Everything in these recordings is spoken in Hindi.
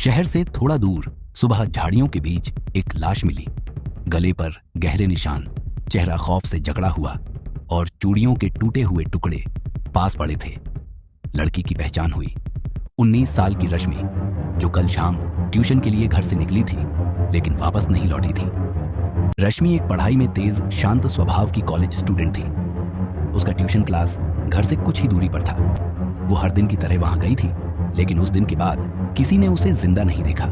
शहर से थोड़ा दूर सुबह झाड़ियों के बीच एक लाश मिली। गले पर गहरे निशान, चेहरा खौफ से जकड़ा हुआ और चूड़ियों के टूटे हुए टुकड़े पास पड़े थे। लड़की की पहचान हुई। 19 साल की रश्मि, जो कल शाम ट्यूशन के लिए घर से निकली थी लेकिन वापस नहीं लौटी थी। रश्मि एक पढ़ाई में तेज, शांत स्वभाव की कॉलेज स्टूडेंट थी। उसका ट्यूशन क्लास घर से कुछ ही दूरी पर था। वो हर दिन की तरह वहां गई थी, लेकिन उस दिन के बाद किसी ने उसे जिंदा नहीं देखा।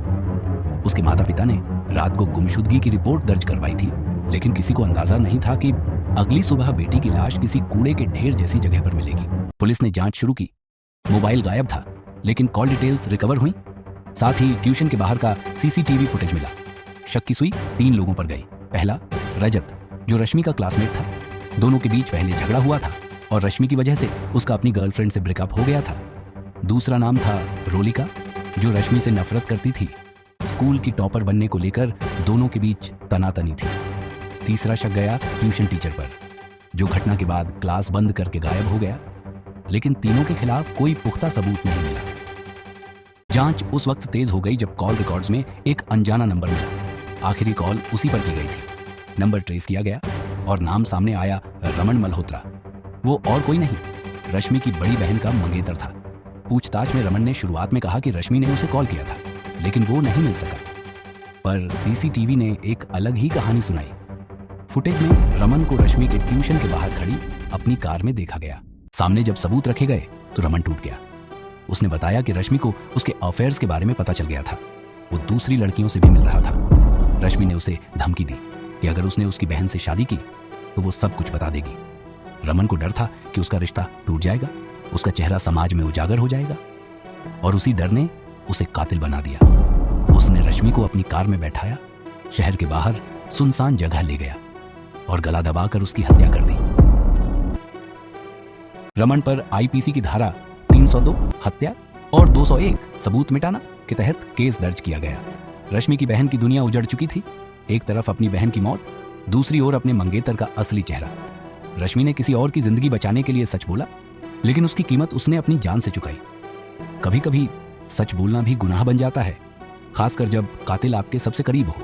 उसके माता पिता ने रात को गुमशुदगी की रिपोर्ट दर्ज करवाई थी, लेकिन किसी को अंदाजा नहीं था कि अगली सुबह बेटी की लाश किसी कूड़े के ढेर जैसी जगह पर मिलेगी। पुलिस ने जांच शुरू की। मोबाइल गायब था, लेकिन कॉल डिटेल्स रिकवर हुई। साथ ही ट्यूशन के बाहर का सीसीटीवी फुटेज मिला। शक की सुई 3 लोगों पर गई। पहला, रजत, जो रश्मि का क्लासमेट था। दोनों के बीच पहले झगड़ा हुआ था और रश्मि की वजह से उसका अपनी गर्लफ्रेंड से ब्रेकअप हो गया था। दूसरा नाम था रोलिका, जो रश्मि से नफरत करती थी। स्कूल की टॉपर बनने को लेकर दोनों के बीच तनातनी थी। तीसरा शक गया ट्यूशन टीचर पर, जो घटना के बाद क्लास बंद करके गायब हो गया, लेकिन तीनों के खिलाफ कोई पुख्ता सबूत नहीं मिला। जांच उस वक्त तेज हो गई जब कॉल रिकॉर्ड्स में एक अनजाना नंबर मिला। आखिरी कॉल उसी पर की गई थी। नंबर ट्रेस किया गया और नाम सामने आया रमन मल्होत्रा। वो और कोई नहीं, रश्मि की बड़ी बहन का मंगेतर था। पूछताछ में रमन ने शुरुआत में कहा कि रश्मि ने उसे कॉल किया था, लेकिन वो नहीं मिल सका। पर सीसीटीवी ने एक अलग ही कहानी सुनाई। फुटेज में रमन को रश्मि के ट्यूशन के बाहर खड़ी अपनी कार में देखा गया। सामने जब सबूत रखे गए तो रमन टूट गया। उसने बताया कि रश्मि को उसके अफेयर्स के बारे में पता चल गया था। वो दूसरी लड़कियों से भी मिल रहा था। रश्मि ने उसे धमकी दी कि अगर उसने उसकी बहन से शादी की तो वो सब कुछ बता देगी। रमन को डर था कि उसका रिश्ता टूट जाएगा, उसका चेहरा समाज में उजागर हो जाएगा, और उसी डर ने उसे कातिल बना दिया। उसने रश्मि को अपनी कार में बैठाया, शहर के बाहर सुनसान जगह ले गया और गला दबाकर उसकी हत्या कर दी। रमन पर आईपीसी की धारा 302 हत्या और 201 सबूत मिटाना के तहत केस दर्ज किया गया। रश्मि की बहन की दुनिया उजड़ चुकी थी। एक तरफ अपनी बहन की मौत, दूसरी ओर अपने मंगेतर का असली चेहरा। रश्मि ने किसी और की जिंदगी बचाने के लिए सच बोला, लेकिन उसकी कीमत उसने अपनी जान से चुकाई। कभी कभी सच बोलना भी गुनाह बन जाता है, खासकर जब कातिल आपके सबसे करीब हो।